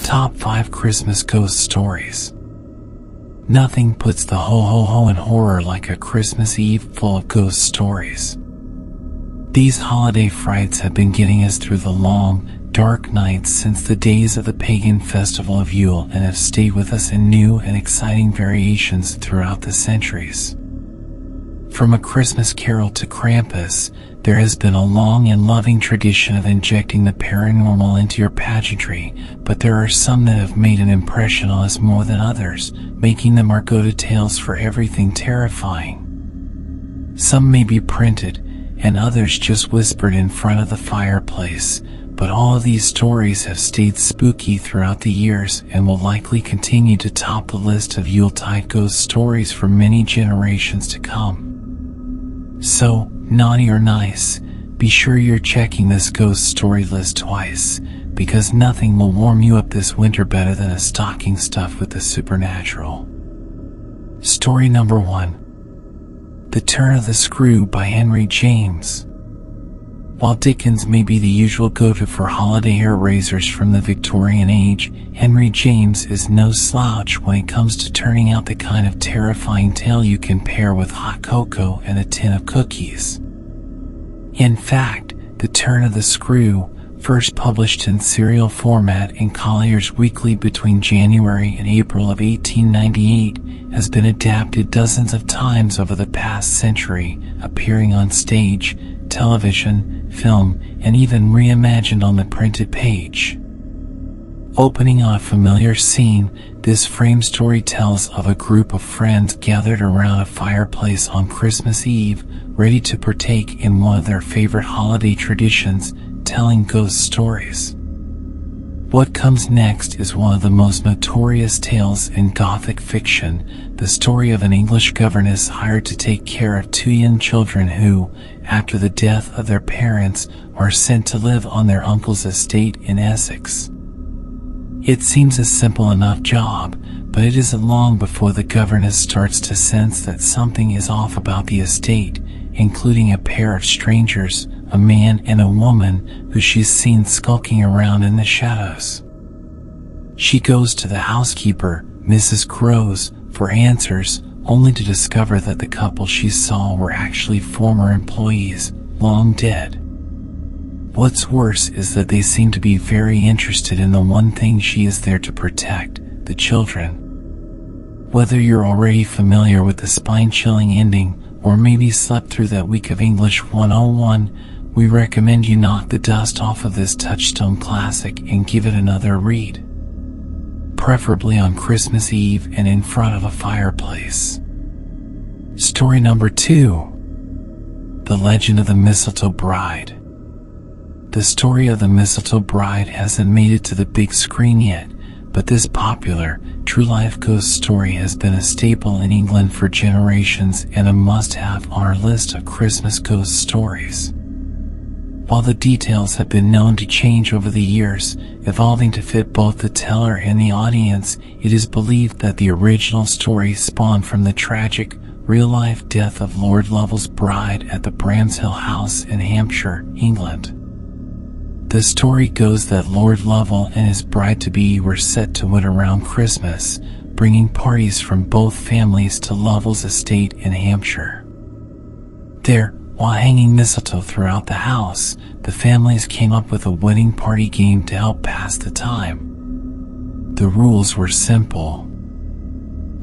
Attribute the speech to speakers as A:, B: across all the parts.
A: Top 5 Christmas Ghost Stories. Nothing puts the ho-ho-ho in horror like a Christmas Eve full of ghost stories. These holiday frights have been getting us through the long, dark nights since the days of the pagan festival of Yule and have stayed with us in new and exciting variations throughout the centuries. From A Christmas Carol to Krampus, there has been a long and loving tradition of injecting the paranormal into your pageantry, but there are some that have made an impression on us more than others, making them our go-to tales for everything terrifying. Some may be printed, and others just whispered in front of the fireplace, but all of these stories have stayed spooky throughout the years and will likely continue to top the list of Yuletide ghost stories for many generations to come. So, naughty or nice, be sure you're checking this ghost story list twice, because nothing will warm you up this winter better than a stocking stuffed with the supernatural. Story number 1. The Turn of the Screw by Henry James. While Dickens may be the usual go-to for holiday hair raisers from the Victorian age, Henry James is no slouch when it comes to turning out the kind of terrifying tale you can pair with hot cocoa and a tin of cookies. In fact, The Turn of the Screw, first published in serial format in Collier's Weekly between January and April of 1898, has been adapted dozens of times over the past century, appearing on stage, television, film, and even reimagined on the printed page. Opening on a familiar scene, this frame story tells of a group of friends gathered around a fireplace on Christmas Eve, ready to partake in one of their favorite holiday traditions, telling ghost stories. What comes next is one of the most notorious tales in Gothic fiction, the story of an English governess hired to take care of two young children who, after the death of their parents, are sent to live on their uncle's estate in Essex. It seems a simple enough job, but it isn't long before the governess starts to sense that something is off about the estate, including a pair of strangers, a man and a woman who she's seen skulking around in the shadows. She goes to the housekeeper, Mrs. Crows, for answers, only to discover that the couple she saw were actually former employees, long dead. What's worse is that they seem to be very interested in the one thing she is there to protect, the children. Whether you're already familiar with the spine-chilling ending, or maybe slept through that week of English 101, we recommend you knock the dust off of this touchstone classic and give it another read. Preferably on Christmas Eve and in front of a fireplace. Story number 2. The Legend of the Mistletoe Bride. The story of the Mistletoe Bride hasn't made it to the big screen yet, but this popular, true-life ghost story has been a staple in England for generations and a must-have on our list of Christmas ghost stories. While the details have been known to change over the years, evolving to fit both the teller and the audience, it is believed that the original story spawned from the tragic, real-life death of Lord Lovell's bride at the Bramshill House in Hampshire, England. The story goes that Lord Lovell and his bride-to-be were set to wed around Christmas, bringing parties from both families to Lovell's estate in Hampshire. There, while hanging mistletoe throughout the house, the families came up with a wedding party game to help pass the time. The rules were simple.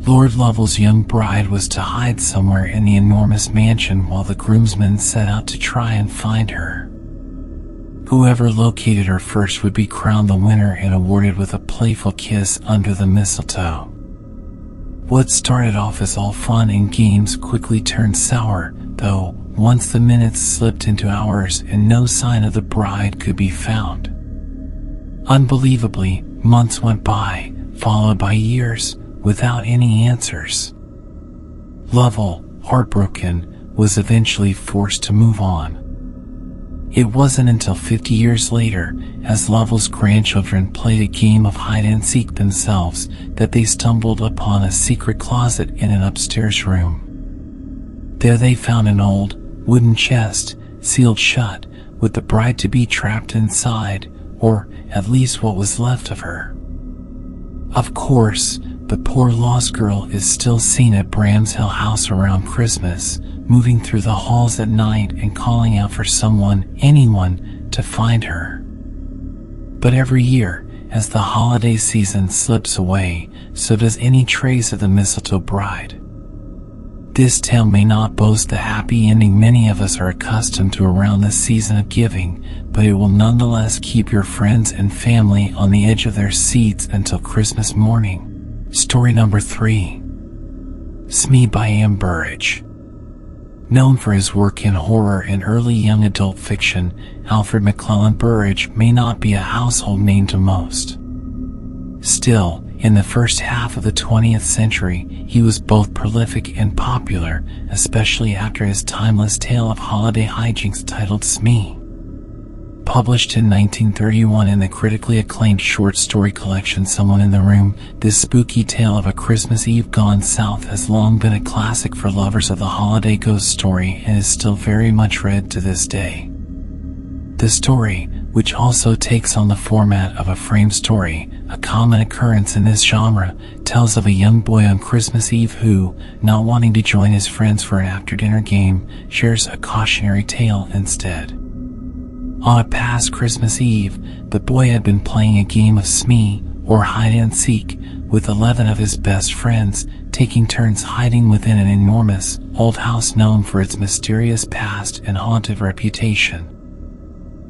A: Lord Lovell's young bride was to hide somewhere in the enormous mansion while the groomsmen set out to try and find her. Whoever located her first would be crowned the winner and awarded with a playful kiss under the mistletoe. What started off as all fun and games quickly turned sour, though, once the minutes slipped into hours and no sign of the bride could be found. Unbelievably, months went by, followed by years, without any answers. Lovell, heartbroken, was eventually forced to move on. It wasn't until 50 years later, as Lovell's grandchildren played a game of hide-and-seek themselves, that they stumbled upon a secret closet in an upstairs room. There they found an old, wooden chest, sealed shut, with the bride-to-be trapped inside, or at least what was left of her. Of course, the poor lost girl is still seen at Bramshill House around Christmas, moving through the halls at night and calling out for someone, anyone, to find her. But every year, as the holiday season slips away, so does any trace of the Mistletoe bride. This tale may not boast the happy ending many of us are accustomed to around this season of giving, but it will nonetheless keep your friends and family on the edge of their seats until Christmas morning. Story number 3. Smee by Burrage. Known for his work in horror and early young adult fiction, Alfred McClellan Burrage may not be a household name to most. Still, in the first half of the 20th century, he was both prolific and popular, especially after his timeless tale of holiday hijinks titled Smee. Published in 1931 in the critically acclaimed short story collection Someone in the Room, this spooky tale of a Christmas Eve gone south has long been a classic for lovers of the holiday ghost story and is still very much read to this day. The story, which also takes on the format of a framed story, a common occurrence in this genre, tells of a young boy on Christmas Eve who, not wanting to join his friends for an after-dinner game, shares a cautionary tale instead. On a past Christmas Eve, the boy had been playing a game of Smee, or hide-and-seek, with 11 of his best friends, taking turns hiding within an enormous, old house known for its mysterious past and haunted reputation.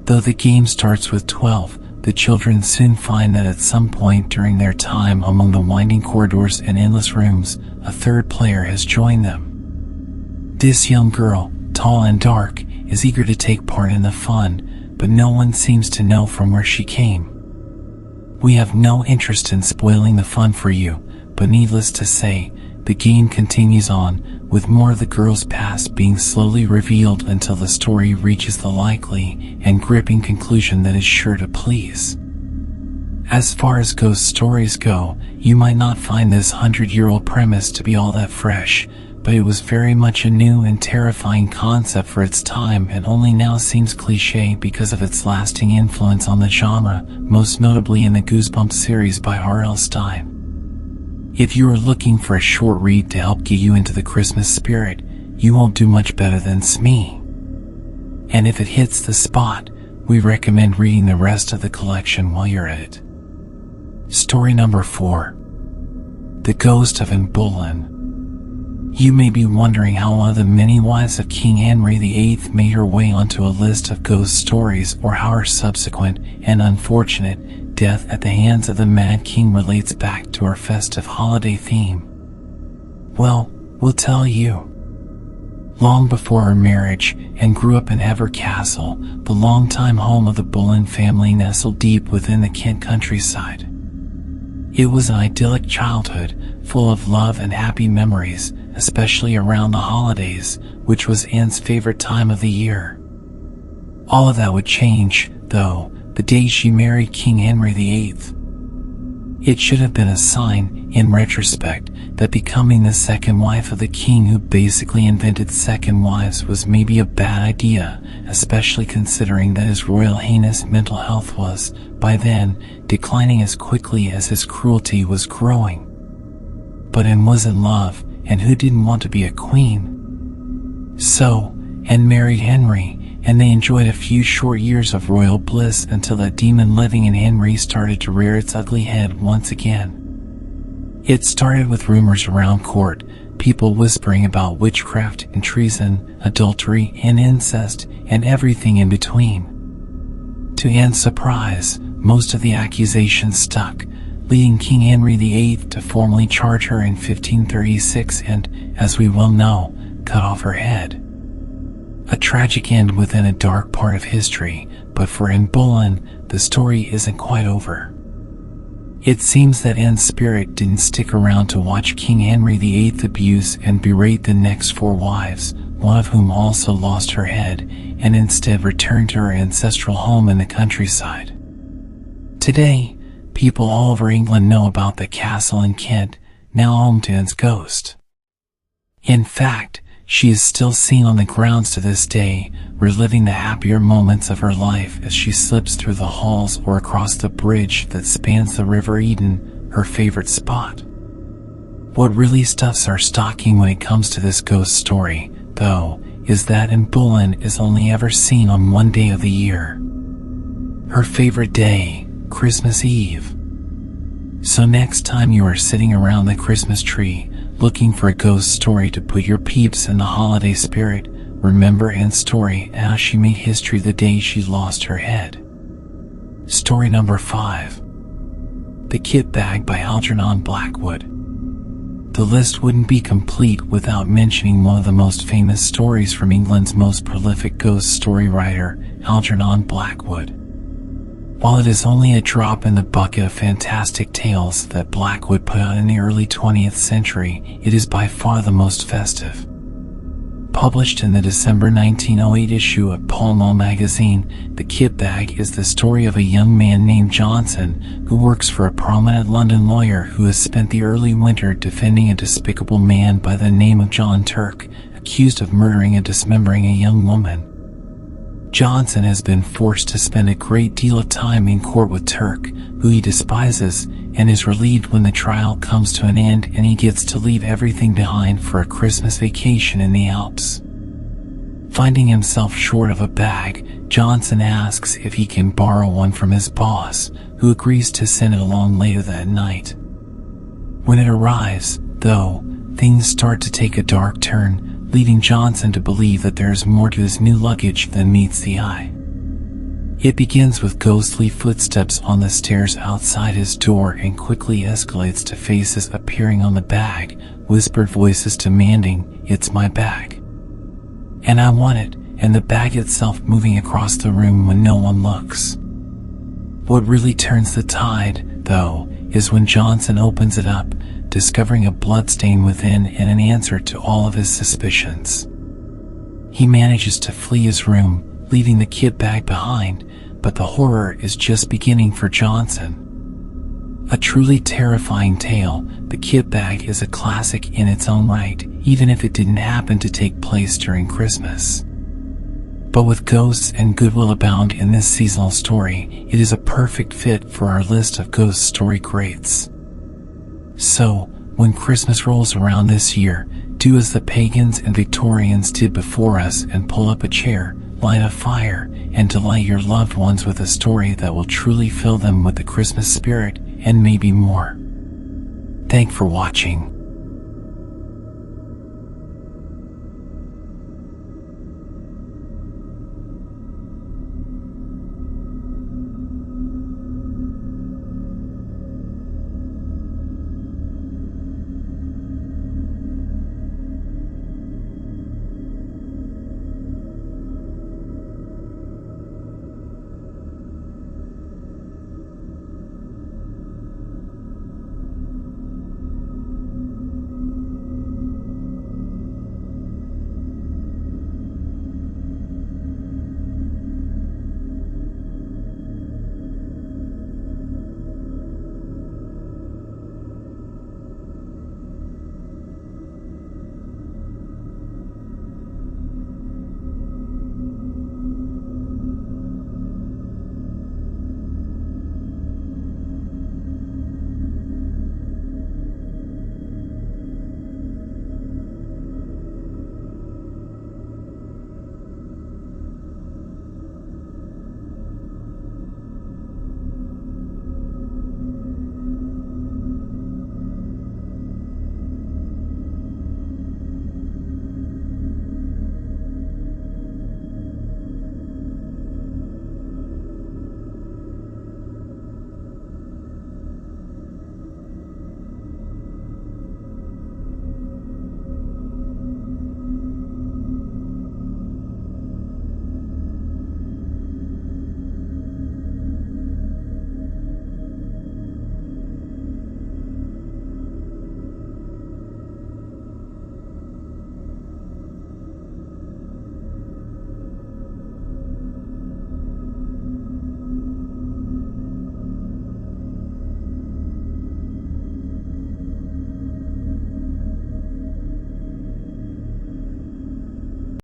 A: Though the game starts with 12, the children soon find that at some point during their time among the winding corridors and endless rooms, a third player has joined them. This young girl, tall and dark, is eager to take part in the fun, but no one seems to know from where she came. We have no interest in spoiling the fun for you, but needless to say, the game continues on, with more of the girl's past being slowly revealed until the story reaches the likely and gripping conclusion that is sure to please. As far as ghost stories go, you might not find this 100-year-old premise to be all that fresh, but it was very much a new and terrifying concept for its time and only now seems cliché because of its lasting influence on the genre, most notably in the Goosebumps series by R.L. Stine. If you are looking for a short read to help get you into the Christmas spirit, you won't do much better than Smee. And if it hits the spot, we recommend reading the rest of the collection while you're at it. Story number 4. The Ghost of Anne Boleyn. You may be wondering how one of the many wives of King Henry VIII made her way onto a list of ghost stories, or how her subsequent and unfortunate death at the hands of the Mad King relates back to our festive holiday theme. Well, we'll tell you. Long before her marriage, Anne grew up in Hever Castle, the longtime home of the Boleyn family nestled deep within the Kent countryside. It was an idyllic childhood, full of love and happy memories, especially around the holidays, which was Anne's favorite time of the year. All of that would change, though, the day she married King Henry VIII. It should have been a sign, in retrospect, that becoming the second wife of the king who basically invented second wives was maybe a bad idea, especially considering that His Royal Highness' mental health was, by then, declining as quickly as his cruelty was growing. But Anne was in love, and who didn't want to be a queen? So, Anne married Henry, and they enjoyed a few short years of royal bliss until that demon living in Henry started to rear its ugly head once again. It started with rumors around court, people whispering about witchcraft and treason, adultery and incest, and everything in between. To Anne's surprise, most of the accusations stuck, leading King Henry VIII to formally charge her in 1536 and, as we well know, cut off her head. A tragic end within a dark part of history, but for Anne Boleyn, the story isn't quite over. It seems that Anne's spirit didn't stick around to watch King Henry VIII abuse and berate the next 4 wives, one of whom also lost her head, and instead returned to her ancestral home in the countryside. Today, people all over England know about the castle in Kent, now home to Anne's ghost. In fact, she is still seen on the grounds to this day, reliving the happier moments of her life as she slips through the halls or across the bridge that spans the River Eden, her favorite spot. What really stuffs our stocking when it comes to this ghost story, though, is that Anne Boleyn is only ever seen on one day of the year. Her favorite day, Christmas Eve. So next time you are sitting around the Christmas tree, looking for a ghost story to put your peeps in the holiday spirit, remember Anne's story and how she made history the day she lost her head. Story number 5. The Kit Bag by Algernon Blackwood. The list wouldn't be complete without mentioning one of the most famous stories from England's most prolific ghost story writer, Algernon Blackwood. While it is only a drop in the bucket of fantastic tales that Blackwood put out in the early 20th century, it is by far the most festive. Published in the December 1908 issue of Pall Mall magazine, The Kit Bag is the story of a young man named Johnson who works for a prominent London lawyer who has spent the early winter defending a despicable man by the name of John Turk, accused of murdering and dismembering a young woman. Johnson has been forced to spend a great deal of time in court with Turk, who he despises, and is relieved when the trial comes to an end and he gets to leave everything behind for a Christmas vacation in the Alps. Finding himself short of a bag, Johnson asks if he can borrow one from his boss, who agrees to send it along later that night. When it arrives, though, things start to take a dark turn, leading Johnson to believe that there is more to his new luggage than meets the eye. It begins with ghostly footsteps on the stairs outside his door and quickly escalates to faces appearing on the bag, whispered voices demanding, "It's my bag. And I want it," and the bag itself moving across the room when no one looks. What really turns the tide, though, is when Johnson opens it up, discovering a bloodstain within and an answer to all of his suspicions. He manages to flee his room, leaving the kit bag behind, but the horror is just beginning for Johnson. A truly terrifying tale, The Kit Bag is a classic in its own right, even if it didn't happen to take place during Christmas. But with ghosts and goodwill abound in this seasonal story, it is a perfect fit for our list of ghost story greats. So, when Christmas rolls around this year, do as the pagans and Victorians did before us and pull up a chair, light a fire, and delight your loved ones with a story that will truly fill them with the Christmas spirit and maybe more. Thanks for watching.